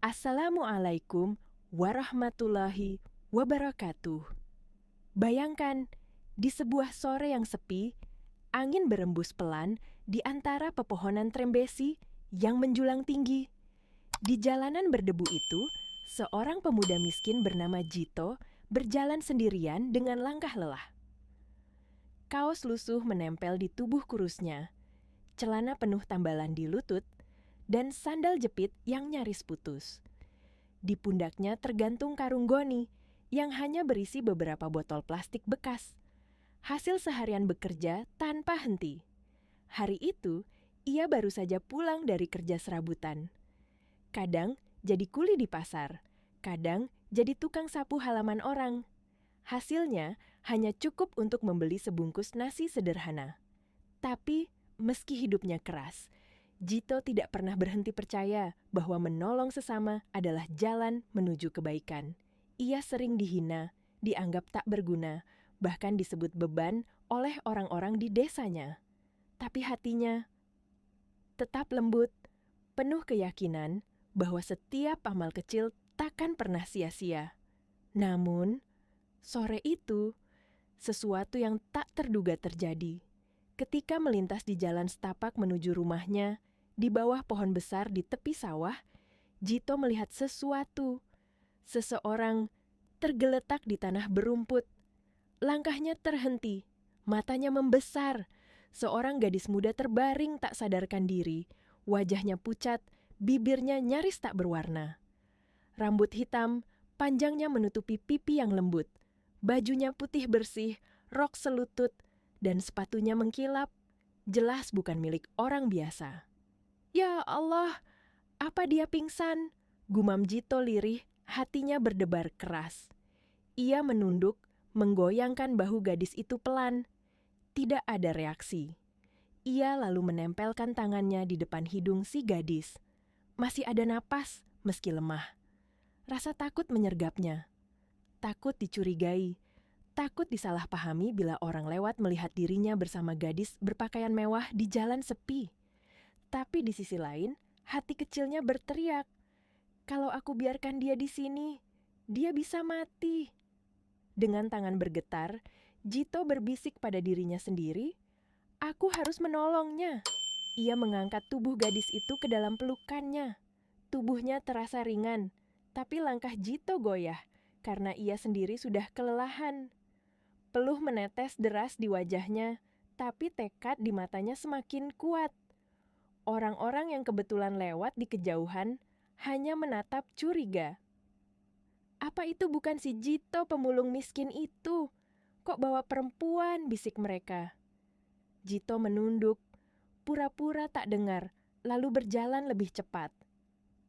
Assalamualaikum warahmatullahi wabarakatuh. Bayangkan, di sebuah sore yang sepi, angin berembus pelan di antara pepohonan trembesi yang menjulang tinggi. Di jalanan berdebu itu, seorang pemuda miskin bernama Jito berjalan sendirian dengan langkah lelah. Kaos lusuh menempel di tubuh kurusnya, celana penuh tambalan di lutut, dan sandal jepit yang nyaris putus. Di pundaknya tergantung karung goni yang hanya berisi beberapa botol plastik bekas. Hasil seharian bekerja tanpa henti. Hari itu, ia baru saja pulang dari kerja serabutan. Kadang jadi kuli di pasar, kadang jadi tukang sapu halaman orang. Hasilnya hanya cukup untuk membeli sebungkus nasi sederhana. Tapi, meski hidupnya keras, Jito tidak pernah berhenti percaya bahwa menolong sesama adalah jalan menuju kebaikan. Ia sering dihina, dianggap tak berguna, bahkan disebut beban oleh orang-orang di desanya. Tapi hatinya tetap lembut, penuh keyakinan bahwa setiap amal kecil takkan pernah sia-sia. Namun, sore itu, sesuatu yang tak terduga terjadi. Ketika melintas di jalan setapak menuju rumahnya, di bawah pohon besar di tepi sawah, Jito melihat sesuatu. Seseorang tergeletak di tanah berumput. Langkahnya terhenti, matanya membesar. Seorang gadis muda terbaring tak sadarkan diri. Wajahnya pucat, bibirnya nyaris tak berwarna. Rambut hitam, panjangnya menutupi pipi yang lembut. Bajunya putih bersih, rok selutut, dan sepatunya mengkilap, jelas bukan milik orang biasa. Ya Allah, apa dia pingsan? Gumam Jito lirih, hatinya berdebar keras. Ia menunduk, menggoyangkan bahu gadis itu pelan. Tidak ada reaksi. Ia lalu menempelkan tangannya di depan hidung si gadis. Masih ada napas, meski lemah. Rasa takut menyergapnya. Takut dicurigai. Takut disalahpahami bila orang lewat melihat dirinya bersama gadis berpakaian mewah di jalan sepi. Tapi di sisi lain, hati kecilnya berteriak, "Kalau aku biarkan dia di sini, dia bisa mati." Dengan tangan bergetar, Jito berbisik pada dirinya sendiri, "Aku harus menolongnya." Ia mengangkat tubuh gadis itu ke dalam pelukannya. Tubuhnya terasa ringan, tapi langkah Jito goyah karena ia sendiri sudah kelelahan. Peluh menetes deras di wajahnya, tapi tekad di matanya semakin kuat. Orang-orang yang kebetulan lewat di kejauhan hanya menatap curiga. "Apa itu bukan si Jito pemulung miskin itu? Kok bawa perempuan?" bisik mereka. Jito menunduk, pura-pura tak dengar, lalu berjalan lebih cepat.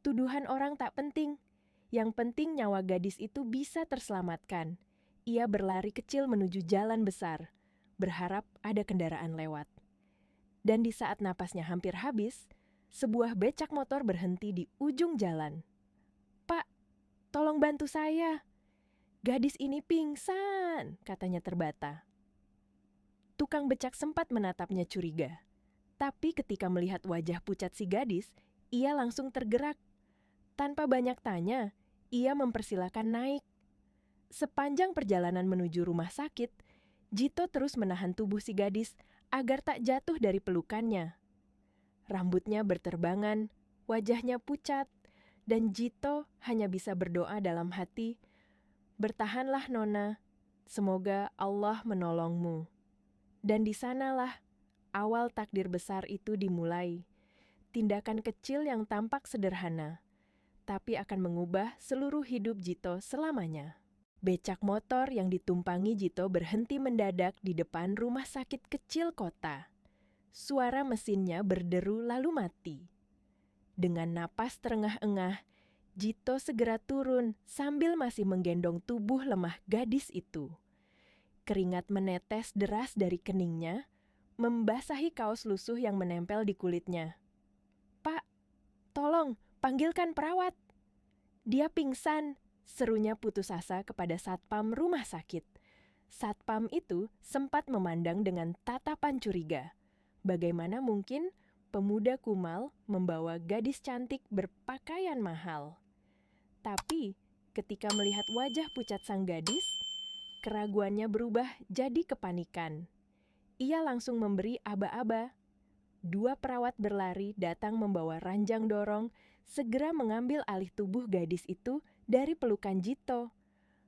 Tuduhan orang tak penting. Yang penting nyawa gadis itu bisa terselamatkan. Ia berlari kecil menuju jalan besar, berharap ada kendaraan lewat. Dan di saat napasnya hampir habis, sebuah becak motor berhenti di ujung jalan. "Pak, tolong bantu saya. Gadis ini pingsan," katanya terbata. Tukang becak sempat menatapnya curiga. Tapi ketika melihat wajah pucat si gadis, ia langsung tergerak. Tanpa banyak tanya, ia mempersilakan naik. Sepanjang perjalanan menuju rumah sakit, Jito terus menahan tubuh si gadis agar tak jatuh dari pelukannya. Rambutnya berterbangan, wajahnya pucat, dan Jito hanya bisa berdoa dalam hati, "Bertahanlah Nona, semoga Allah menolongmu." Dan di sanalah awal takdir besar itu dimulai. Tindakan kecil yang tampak sederhana, tapi akan mengubah seluruh hidup Jito selamanya. Becak motor yang ditumpangi Jito berhenti mendadak di depan rumah sakit kecil kota. Suara mesinnya berderu lalu mati. Dengan napas terengah-engah, Jito segera turun sambil masih menggendong tubuh lemah gadis itu. Keringat menetes deras dari keningnya, membasahi kaos lusuh yang menempel di kulitnya. "Pak, tolong panggilkan perawat. Dia pingsan," serunya putus asa kepada satpam rumah sakit. Satpam itu sempat memandang dengan tatapan curiga. Bagaimana mungkin pemuda kumal membawa gadis cantik berpakaian mahal? Tapi ketika melihat wajah pucat sang gadis, keraguannya berubah jadi kepanikan. Ia langsung memberi aba-aba. 2 perawat berlari datang membawa ranjang dorong, segera mengambil alih tubuh gadis itu dari pelukan Jito.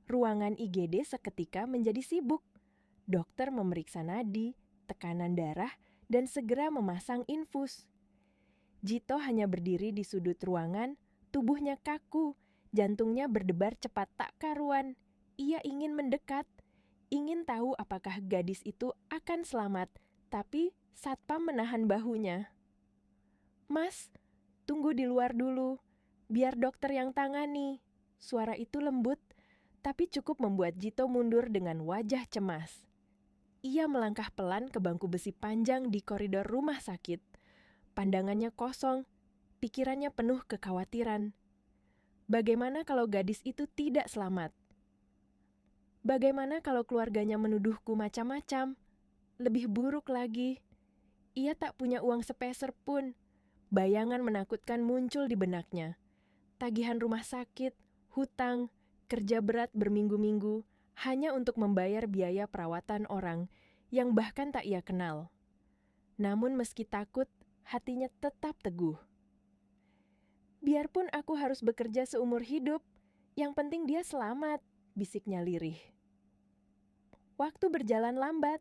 Ruangan IGD seketika menjadi sibuk. Dokter memeriksa nadi, tekanan darah, dan segera memasang infus. Jito hanya berdiri di sudut ruangan, tubuhnya kaku, jantungnya berdebar cepat tak karuan. Ia ingin mendekat, ingin tahu apakah gadis itu akan selamat, tapi satpam menahan bahunya. "Mas, tunggu di luar dulu, biar dokter yang tangani." Suara itu lembut, tapi cukup membuat Jito mundur dengan wajah cemas. Ia melangkah pelan ke bangku besi panjang di koridor rumah sakit. Pandangannya kosong, pikirannya penuh kekhawatiran. Bagaimana kalau gadis itu tidak selamat? Bagaimana kalau keluarganya menuduhku macam-macam? Lebih buruk lagi, ia tak punya uang sepeser pun. Bayangan menakutkan muncul di benaknya. Tagihan rumah sakit, hutang, kerja berat berminggu-minggu hanya untuk membayar biaya perawatan orang yang bahkan tak ia kenal. Namun meski takut, hatinya tetap teguh. "Biarpun aku harus bekerja seumur hidup, yang penting dia selamat," bisiknya lirih. Waktu berjalan lambat.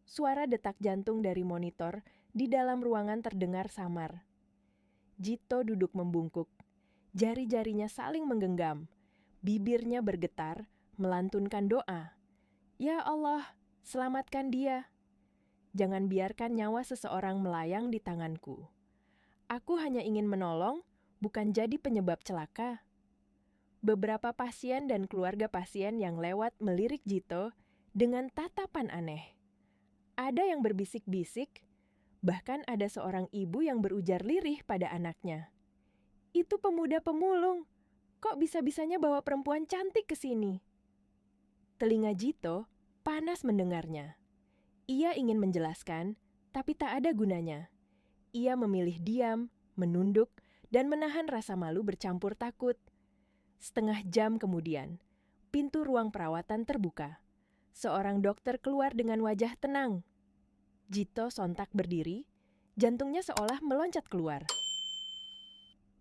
Suara detak jantung dari monitor di dalam ruangan terdengar samar. Jito duduk membungkuk. Jari-jarinya saling menggenggam. Bibirnya bergetar, melantunkan doa. "Ya Allah, selamatkan dia. Jangan biarkan nyawa seseorang melayang di tanganku. Aku hanya ingin menolong, bukan jadi penyebab celaka." Beberapa pasien dan keluarga pasien yang lewat melirik Jito dengan tatapan aneh. Ada yang berbisik-bisik, bahkan ada seorang ibu yang berujar lirih pada anaknya. "Itu pemuda pemulung, kok bisa-bisanya bawa perempuan cantik ke sini?" Telinga Jito panas mendengarnya. Ia ingin menjelaskan, tapi tak ada gunanya. Ia memilih diam, menunduk, dan menahan rasa malu bercampur takut. Setengah jam kemudian, pintu ruang perawatan terbuka. Seorang dokter keluar dengan wajah tenang. Jito sontak berdiri, jantungnya seolah meloncat keluar.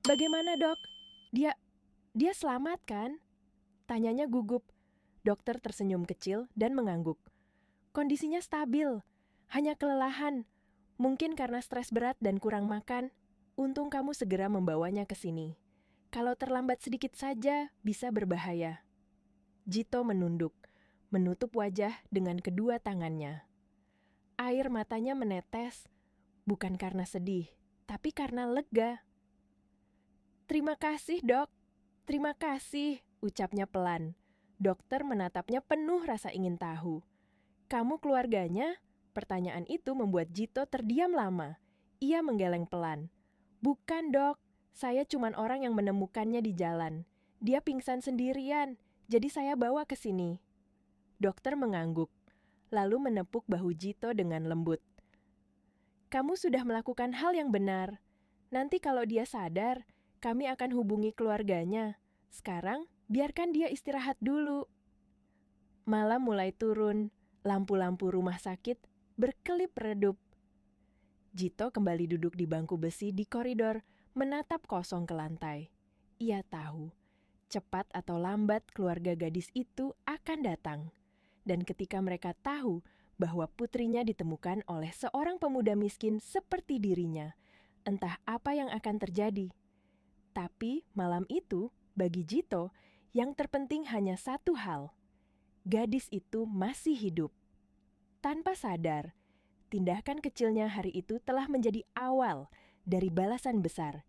"Bagaimana, Dok? Dia selamat kan?" Tanyanya gugup. Dokter tersenyum kecil dan mengangguk. "Kondisinya stabil, hanya kelelahan. Mungkin karena stres berat dan kurang makan. Untung kamu segera membawanya ke sini. Kalau terlambat sedikit saja, bisa berbahaya." Jito menunduk, menutup wajah dengan kedua tangannya. Air matanya menetes, bukan karena sedih, tapi karena lega. "Terima kasih, Dok. Terima kasih," ucapnya pelan. Dokter menatapnya penuh rasa ingin tahu. "Kamu keluarganya?" Pertanyaan itu membuat Jito terdiam lama. Ia menggeleng pelan. "Bukan, Dok. Saya cuman orang yang menemukannya di jalan. Dia pingsan sendirian, jadi saya bawa ke sini." Dokter mengangguk, lalu menepuk bahu Jito dengan lembut. "Kamu sudah melakukan hal yang benar. Nanti kalau dia sadar, kami akan hubungi keluarganya. Sekarang, biarkan dia istirahat dulu." Malam mulai turun, lampu-lampu rumah sakit berkelip redup. Jito kembali duduk di bangku besi di koridor, menatap kosong ke lantai. Ia tahu, cepat atau lambat keluarga gadis itu akan datang. Dan ketika mereka tahu bahwa putrinya ditemukan oleh seorang pemuda miskin seperti dirinya, entah apa yang akan terjadi. Tapi malam itu, bagi Jito, yang terpenting hanya satu hal. Gadis itu masih hidup. Tanpa sadar, tindakan kecilnya hari itu telah menjadi awal dari balasan besar,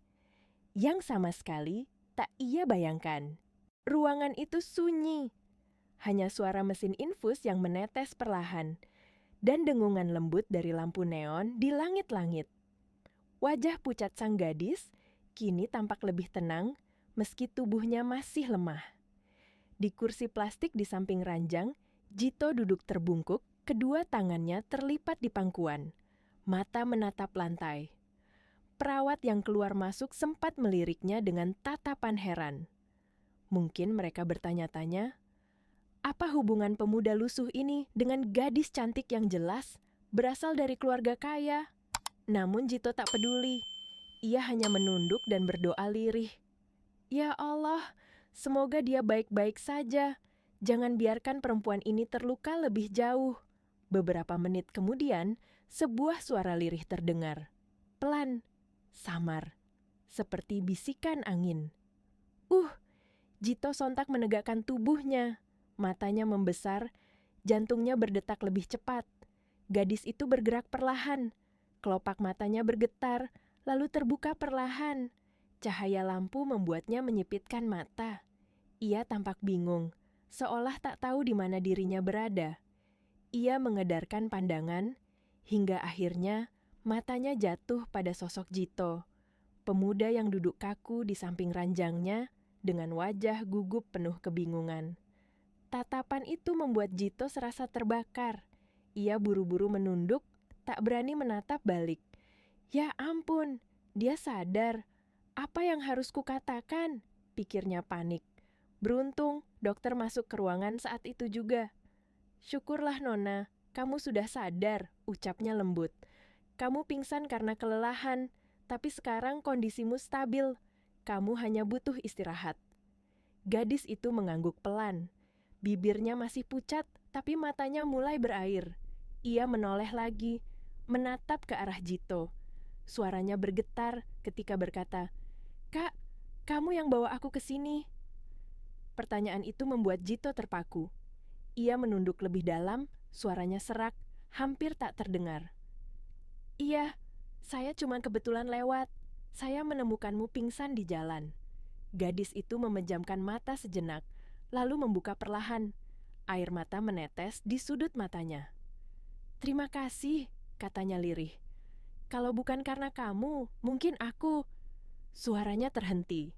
yang sama sekali tak ia bayangkan. Ruangan itu sunyi. Hanya suara mesin infus yang menetes perlahan, dan dengungan lembut dari lampu neon di langit-langit. Wajah pucat sang gadis kini tampak lebih tenang, meski tubuhnya masih lemah. Di kursi plastik di samping ranjang, Jito duduk terbungkuk, kedua tangannya terlipat di pangkuan. Mata menatap lantai. Perawat yang keluar masuk sempat meliriknya dengan tatapan heran. Mungkin mereka bertanya-tanya, apa hubungan pemuda lusuh ini dengan gadis cantik yang jelas berasal dari keluarga kaya? Namun Jito tak peduli. Ia hanya menunduk dan berdoa lirih. Ya Allah, semoga dia baik-baik saja. Jangan biarkan perempuan ini terluka lebih jauh. Beberapa menit kemudian, sebuah suara lirih terdengar. Pelan, samar, seperti bisikan angin. Jito sontak menegakkan tubuhnya. Matanya membesar, jantungnya berdetak lebih cepat. Gadis itu bergerak perlahan. Kelopak matanya bergetar, lalu terbuka perlahan. Cahaya lampu membuatnya menyipitkan mata. Ia tampak bingung, seolah tak tahu di mana dirinya berada. Ia mengedarkan pandangan, hingga akhirnya matanya jatuh pada sosok Jito, pemuda yang duduk kaku di samping ranjangnya dengan wajah gugup penuh kebingungan. Tatapan itu membuat Jito serasa terbakar. Ia buru-buru menunduk, tak berani menatap balik. Ya ampun, dia sadar. Apa yang harus kukatakan? Pikirnya panik. Beruntung, dokter masuk ke ruangan saat itu juga. Syukurlah Nona, kamu sudah sadar, ucapnya lembut. Kamu pingsan karena kelelahan, tapi sekarang kondisimu stabil. Kamu hanya butuh istirahat. Gadis itu mengangguk pelan. Bibirnya masih pucat, tapi matanya mulai berair. Ia menoleh lagi, menatap ke arah Jito. Suaranya bergetar ketika berkata, "Kak, kamu yang bawa aku ke sini." Pertanyaan itu membuat Jito terpaku. Ia menunduk lebih dalam, suaranya serak, hampir tak terdengar. "Iya, saya cuma kebetulan lewat. Saya menemukanmu pingsan di jalan." Gadis itu memejamkan mata sejenak, lalu membuka perlahan. Air mata menetes di sudut matanya. "Terima kasih," katanya lirih. "Kalau bukan karena kamu, mungkin aku..." Suaranya terhenti.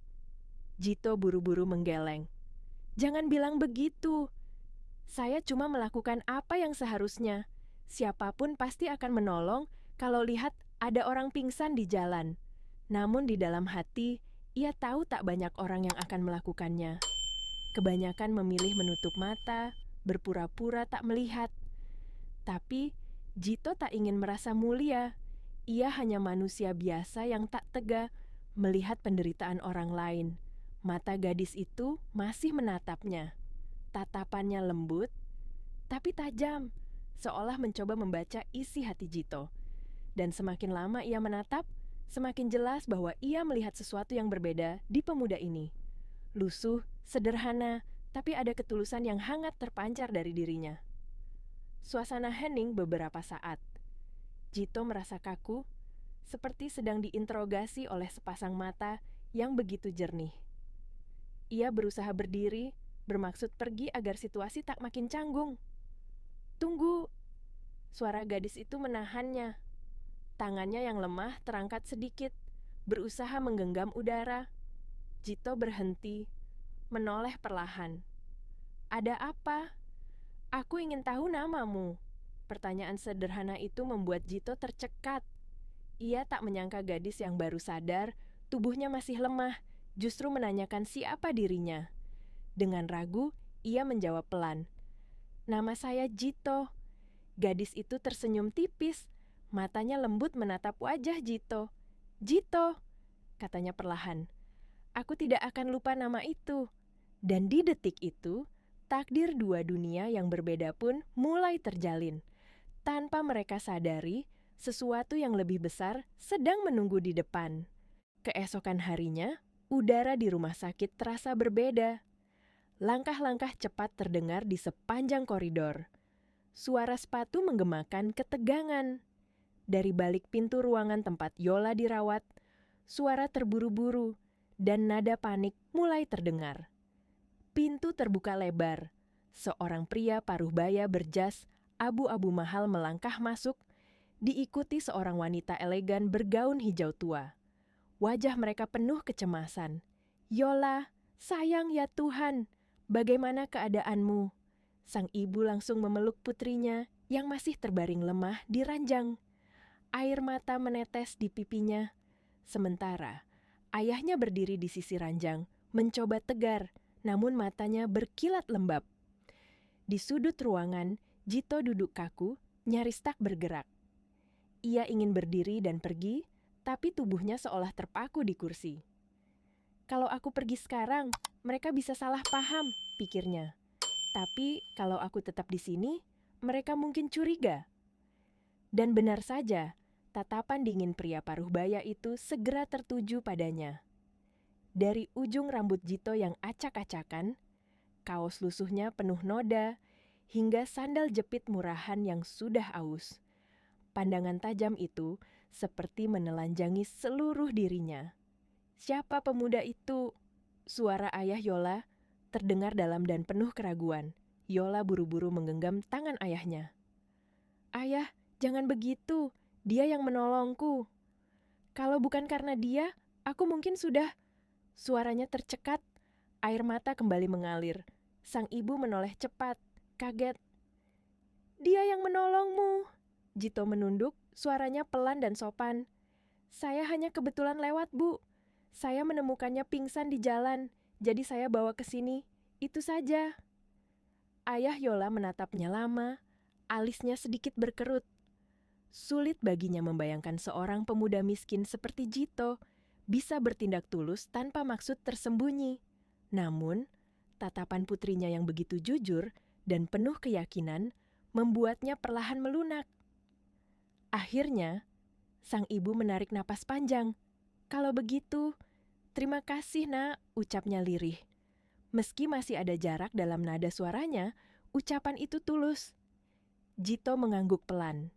Jito buru-buru menggeleng. "Jangan bilang begitu. Saya cuma melakukan apa yang seharusnya. Siapapun pasti akan menolong kalau lihat ada orang pingsan di jalan. Namun di dalam hati, ia tahu tak banyak orang yang akan melakukannya. Kebanyakan memilih menutup mata, berpura-pura tak melihat. Tapi Jito tak ingin merasa mulia. Ia hanya manusia biasa yang tak tega melihat penderitaan orang lain. Mata gadis itu masih menatapnya. Tatapannya lembut, tapi tajam, seolah mencoba membaca isi hati Jito. Dan semakin lama ia menatap, semakin jelas bahwa ia melihat sesuatu yang berbeda di pemuda ini. Lusuh, sederhana, tapi ada ketulusan yang hangat terpancar dari dirinya. Suasana hening beberapa saat. Jito merasa kaku, seperti sedang diinterogasi oleh sepasang mata yang begitu jernih. Ia berusaha berdiri, bermaksud pergi agar situasi tak makin canggung. "Tunggu!" Suara gadis itu menahannya. Tangannya yang lemah terangkat sedikit, berusaha menggenggam udara. Jito berhenti, menoleh perlahan. "Ada apa?" "Aku ingin tahu namamu." Pertanyaan sederhana itu membuat Jito tercekat. Ia tak menyangka gadis yang baru sadar, tubuhnya masih lemah, justru menanyakan siapa dirinya. Dengan ragu, ia menjawab pelan, "Nama saya Jito." Gadis itu tersenyum tipis, matanya lembut menatap wajah Jito. "Jito," katanya perlahan, "aku tidak akan lupa nama itu." Dan di detik itu, takdir dua dunia yang berbeda pun mulai terjalin. Tanpa mereka sadari, sesuatu yang lebih besar sedang menunggu di depan. Keesokan harinya, udara di rumah sakit terasa berbeda. Langkah-langkah cepat terdengar di sepanjang koridor. Suara sepatu menggemakan ketegangan. Dari balik pintu ruangan tempat Yola dirawat, suara terburu-buru dan nada panik mulai terdengar. Pintu terbuka lebar. Seorang pria paruh baya berjas abu-abu mahal melangkah masuk, diikuti seorang wanita elegan bergaun hijau tua. Wajah mereka penuh kecemasan. "Yola, sayang ya Tuhan, bagaimana keadaanmu?" Sang ibu langsung memeluk putrinya yang masih terbaring lemah di ranjang. Air mata menetes di pipinya. Sementara ayahnya berdiri di sisi ranjang, mencoba tegar, namun matanya berkilat lembab. Di sudut ruangan, Jito duduk kaku, nyaris tak bergerak. Ia ingin berdiri dan pergi, tapi tubuhnya seolah terpaku di kursi. Kalau aku pergi sekarang, mereka bisa salah paham, pikirnya. Tapi kalau aku tetap di sini, mereka mungkin curiga. Dan benar saja, tatapan dingin pria paruh baya itu segera tertuju padanya. Dari ujung rambut Jito yang acak-acakan, kaos lusuhnya penuh noda, hingga sandal jepit murahan yang sudah aus. Pandangan tajam itu seperti menelanjangi seluruh dirinya. Siapa pemuda itu? Suara ayah Yola terdengar dalam dan penuh keraguan. Yola buru-buru menggenggam tangan ayahnya. Ayah, jangan begitu. Dia yang menolongku. Kalau bukan karena dia, aku mungkin sudah... Suaranya tercekat. Air mata kembali mengalir. Sang ibu menoleh cepat, kaget. Dia yang menolongmu. Jito menunduk, suaranya pelan dan sopan. Saya hanya kebetulan lewat, Bu. Saya menemukannya pingsan di jalan, jadi saya bawa ke sini. Itu saja. Ayah Yola menatapnya lama, alisnya sedikit berkerut. Sulit baginya membayangkan seorang pemuda miskin seperti Jito bisa bertindak tulus tanpa maksud tersembunyi. Namun, tatapan putrinya yang begitu jujur dan penuh keyakinan membuatnya perlahan melunak. Akhirnya, sang ibu menarik napas panjang. Kalau begitu, terima kasih nak, ucapnya lirih. Meski masih ada jarak dalam nada suaranya, ucapan itu tulus. Jito mengangguk pelan.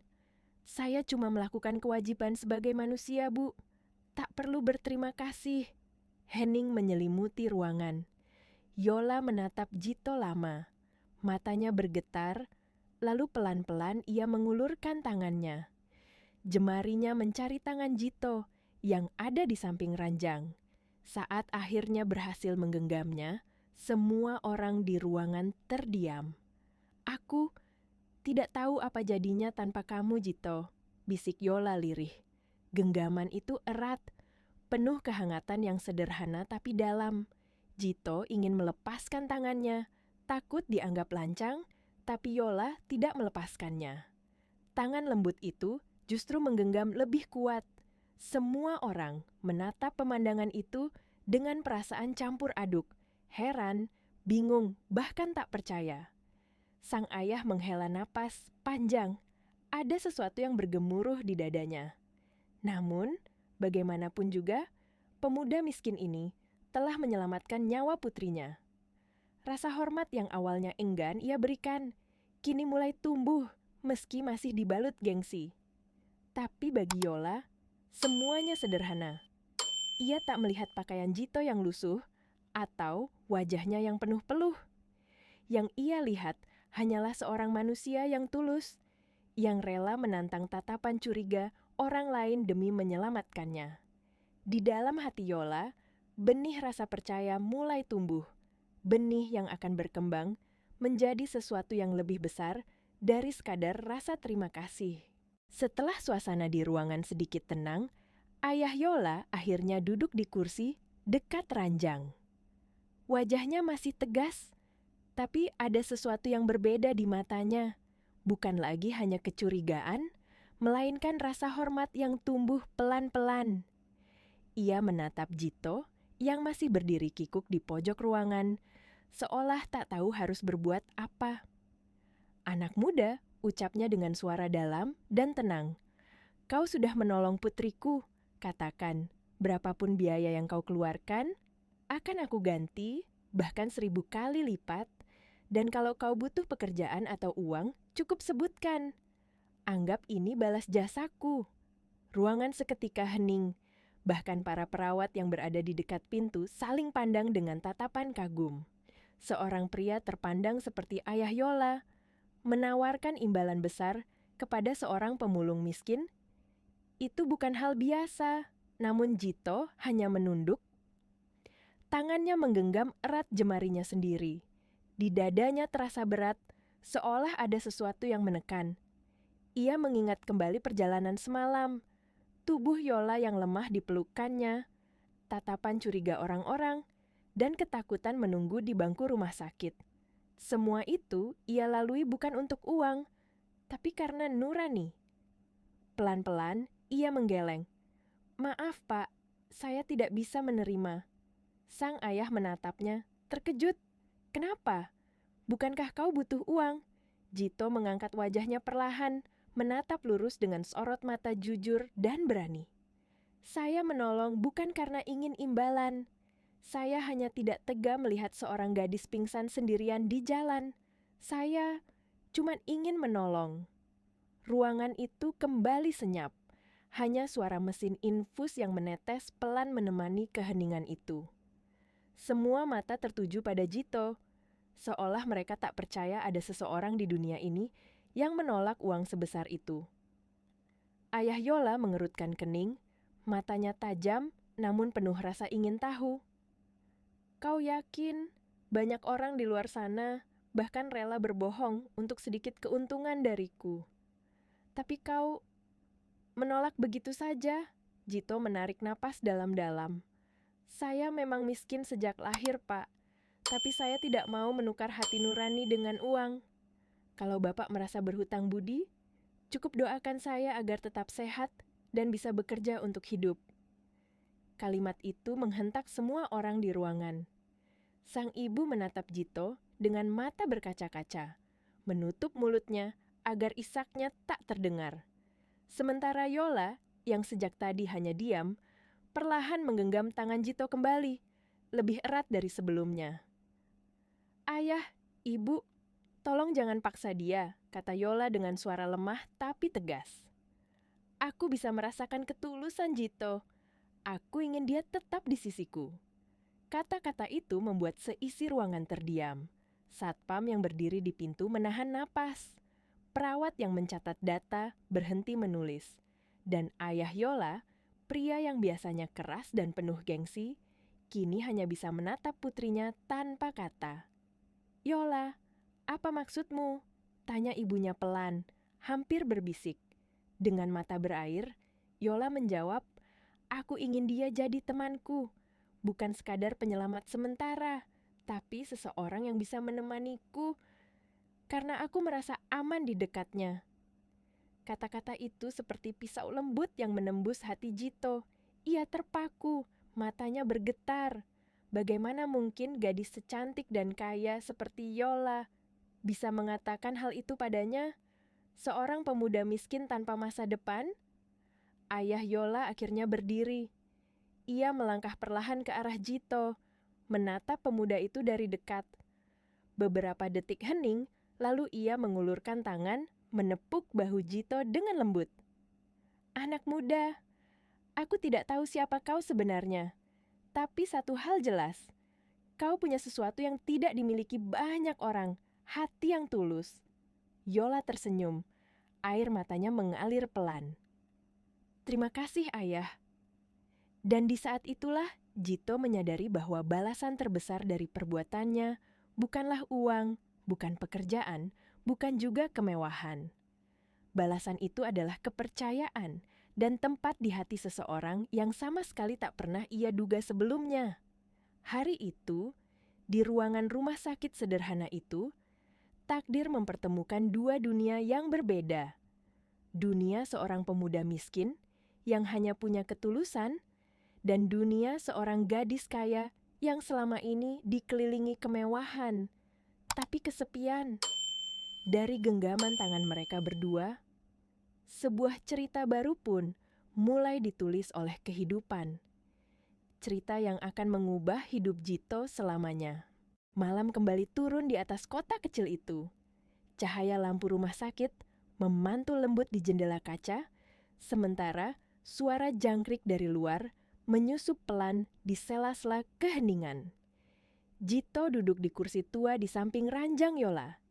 Saya cuma melakukan kewajiban sebagai manusia, Bu. Tak perlu berterima kasih. Hening menyelimuti ruangan. Yola menatap Jito lama. Matanya bergetar, lalu pelan-pelan ia mengulurkan tangannya. Jemarinya mencari tangan Jito yang ada di samping ranjang. Saat akhirnya berhasil menggenggamnya, semua orang di ruangan terdiam. Aku tidak tahu apa jadinya tanpa kamu, Jito, bisik Yola lirih. Genggaman itu erat, penuh kehangatan yang sederhana tapi dalam. Jito ingin melepaskan tangannya, takut dianggap lancang, tapi Yola tidak melepaskannya. Tangan lembut itu justru menggenggam lebih kuat. Semua orang menatap pemandangan itu dengan perasaan campur aduk, heran, bingung, bahkan tak percaya. Sang ayah menghela napas panjang. Ada sesuatu yang bergemuruh di dadanya. Namun, bagaimanapun juga, pemuda miskin ini telah menyelamatkan nyawa putrinya. Rasa hormat yang awalnya enggan ia berikan, kini mulai tumbuh meski masih dibalut gengsi. Tapi bagi Yola, semuanya sederhana. Ia tak melihat pakaian Jito yang lusuh atau wajahnya yang penuh peluh. Yang ia lihat hanyalah seorang manusia yang tulus, yang rela menantang tatapan curiga orang lain demi menyelamatkannya. Di dalam hati Yola, benih rasa percaya mulai tumbuh. Benih yang akan berkembang menjadi sesuatu yang lebih besar dari sekadar rasa terima kasih. Setelah suasana di ruangan sedikit tenang, ayah Yola akhirnya duduk di kursi dekat ranjang. Wajahnya masih tegas, tapi ada sesuatu yang berbeda di matanya. Bukan lagi hanya kecurigaan, melainkan rasa hormat yang tumbuh pelan-pelan. Ia menatap Jito yang masih berdiri kikuk di pojok ruangan, seolah tak tahu harus berbuat apa. Anak muda, ucapnya dengan suara dalam dan tenang. Kau sudah menolong putriku, katakan. Berapapun biaya yang kau keluarkan, akan aku ganti, bahkan 1000 kali lipat. Dan kalau kau butuh pekerjaan atau uang, cukup sebutkan. Anggap ini balas jasaku. Ruangan seketika hening. Bahkan para perawat yang berada di dekat pintu saling pandang dengan tatapan kagum. Seorang pria terpandang seperti ayah Yola, menawarkan imbalan besar kepada seorang pemulung miskin. Itu bukan hal biasa, namun Jito hanya menunduk. Tangannya menggenggam erat jemarinya sendiri. Di dadanya terasa berat, seolah ada sesuatu yang menekan. Ia mengingat kembali perjalanan semalam. Tubuh Yola yang lemah dipelukkannya. Tatapan curiga orang-orang. dan ketakutan menunggu di bangku rumah sakit. Semua itu ia lalui bukan untuk uang, tapi karena nurani. Pelan-pelan ia menggeleng. "Maaf, Pak, saya tidak bisa menerima." Sang ayah menatapnya, terkejut. "Kenapa? Bukankah kau butuh uang?" Jito mengangkat wajahnya perlahan, menatap lurus dengan sorot mata jujur dan berani. "Saya menolong bukan karena ingin imbalan. Saya hanya tidak tega melihat seorang gadis pingsan sendirian di jalan. Saya cuma ingin menolong." Ruangan itu kembali senyap. Hanya suara mesin infus yang menetes pelan menemani keheningan itu. Semua mata tertuju pada Jito, seolah mereka tak percaya ada seseorang di dunia ini yang menolak uang sebesar itu. Ayah Yola mengerutkan kening, matanya tajam namun penuh rasa ingin tahu. "Kau yakin banyak orang di luar sana bahkan rela berbohong untuk sedikit keuntungan dariku? Tapi kau menolak begitu saja?" Jito menarik napas dalam-dalam. "Saya memang miskin sejak lahir, Pak. Tapi saya tidak mau menukar hati nurani dengan uang. Kalau Bapak merasa berhutang budi, cukup doakan saya agar tetap sehat dan bisa bekerja untuk hidup." Kalimat itu menghentak semua orang di ruangan. Sang ibu menatap Jito dengan mata berkaca-kaca, menutup mulutnya agar isaknya tak terdengar. Sementara Yola, yang sejak tadi hanya diam, perlahan menggenggam tangan Jito kembali, lebih erat dari sebelumnya. "Ayah, Ibu, tolong jangan paksa dia," kata Yola dengan suara lemah tapi tegas. "Aku bisa merasakan ketulusan Jito. Aku ingin dia tetap di sisiku." Kata-kata itu membuat seisi ruangan terdiam. Satpam yang berdiri di pintu menahan napas. Perawat yang mencatat data berhenti menulis. Dan ayah Yola, pria yang biasanya keras dan penuh gengsi, kini hanya bisa menatap putrinya tanpa kata. "Yola, apa maksudmu?" tanya ibunya pelan, hampir berbisik. Dengan mata berair, Yola menjawab, "Aku ingin dia jadi temanku. Bukan sekadar penyelamat sementara, tapi seseorang yang bisa menemaniku karena aku merasa aman di dekatnya." Kata-kata itu seperti pisau lembut yang menembus hati Jito. Ia terpaku, matanya bergetar. Bagaimana mungkin gadis secantik dan kaya seperti Yola bisa mengatakan hal itu padanya? Seorang pemuda miskin tanpa masa depan? Ayah Yola akhirnya berdiri. Ia melangkah perlahan ke arah Jito, menatap pemuda itu dari dekat. Beberapa detik hening, lalu ia mengulurkan tangan, menepuk bahu Jito dengan lembut. "Anak muda, aku tidak tahu siapa kau sebenarnya. Tapi satu hal jelas, kau punya sesuatu yang tidak dimiliki banyak orang, hati yang tulus." Yola tersenyum, air matanya mengalir pelan. "Terima kasih, Ayah." Dan di saat itulah Jito menyadari bahwa balasan terbesar dari perbuatannya bukanlah uang, bukan pekerjaan, bukan juga kemewahan. Balasan itu adalah kepercayaan dan tempat di hati seseorang yang sama sekali tak pernah ia duga sebelumnya. Hari itu, di ruangan rumah sakit sederhana itu, takdir mempertemukan dua dunia yang berbeda. Dunia seorang pemuda miskin yang hanya punya ketulusan, dan dunia seorang gadis kaya yang selama ini dikelilingi kemewahan, tapi kesepian. Dari genggaman tangan mereka berdua, sebuah cerita baru pun mulai ditulis oleh kehidupan. Cerita yang akan mengubah hidup Jito selamanya. Malam kembali turun di atas kota kecil itu. Cahaya lampu rumah sakit memantul lembut di jendela kaca, sementara suara jangkrik dari luar menyusup pelan di sela-sela keheningan. Jito duduk di kursi tua di samping ranjang Yola.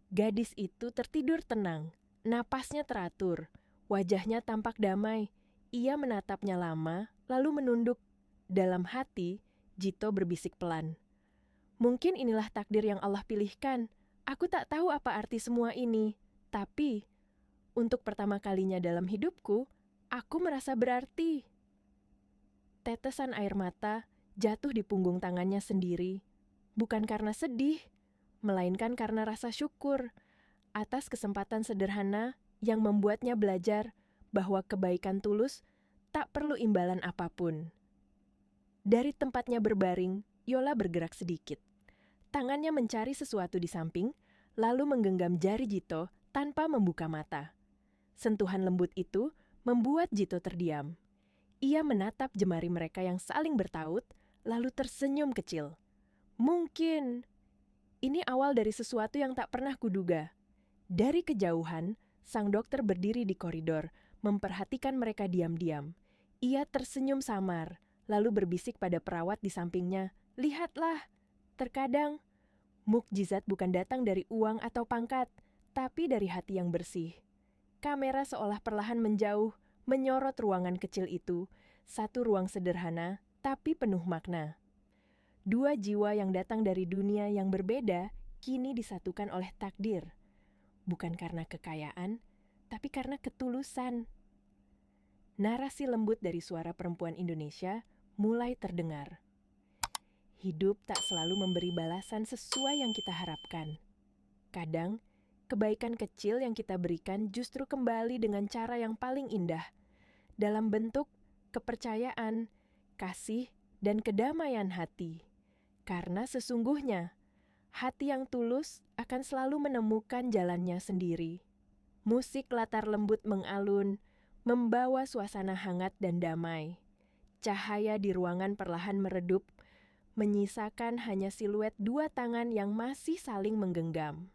Gadis itu tertidur tenang, napasnya teratur, wajahnya tampak damai. Ia menatapnya lama, lalu menunduk. Dalam hati, Jito berbisik pelan. "Mungkin inilah takdir yang Allah pilihkan. Aku tak tahu apa arti semua ini, tapi untuk pertama kalinya dalam hidupku, aku merasa berarti." Tetesan air mata jatuh di punggung tangannya sendiri, bukan karena sedih, melainkan karena rasa syukur atas kesempatan sederhana yang membuatnya belajar bahwa kebaikan tulus tak perlu imbalan apapun. Dari tempatnya berbaring, Yola bergerak sedikit. Tangannya mencari sesuatu di samping, lalu menggenggam jari Jito tanpa membuka mata. Sentuhan lembut itu membuat Jito terdiam. Ia menatap jemari mereka yang saling bertaut, lalu tersenyum kecil. Mungkin ini awal dari sesuatu yang tak pernah kuduga. Dari kejauhan, sang dokter berdiri di koridor, memperhatikan mereka diam-diam. Ia tersenyum samar, lalu berbisik pada perawat di sampingnya, "Lihatlah, terkadang mukjizat bukan datang dari uang atau pangkat, tapi dari hati yang bersih." Kamera seolah perlahan menjauh, menyorot ruangan kecil itu, satu ruang sederhana, tapi penuh makna. Dua jiwa yang datang dari dunia yang berbeda, kini disatukan oleh takdir. Bukan karena kekayaan, tapi karena ketulusan. Narasi lembut dari suara perempuan Indonesia mulai terdengar. Hidup tak selalu memberi balasan sesuai yang kita harapkan. Kadang, kebaikan kecil yang kita berikan justru kembali dengan cara yang paling indah, dalam bentuk kepercayaan, kasih, dan kedamaian hati. Karena sesungguhnya, hati yang tulus akan selalu menemukan jalannya sendiri. Musik latar lembut mengalun, membawa suasana hangat dan damai. Cahaya di ruangan perlahan meredup, menyisakan hanya siluet dua tangan yang masih saling menggenggam.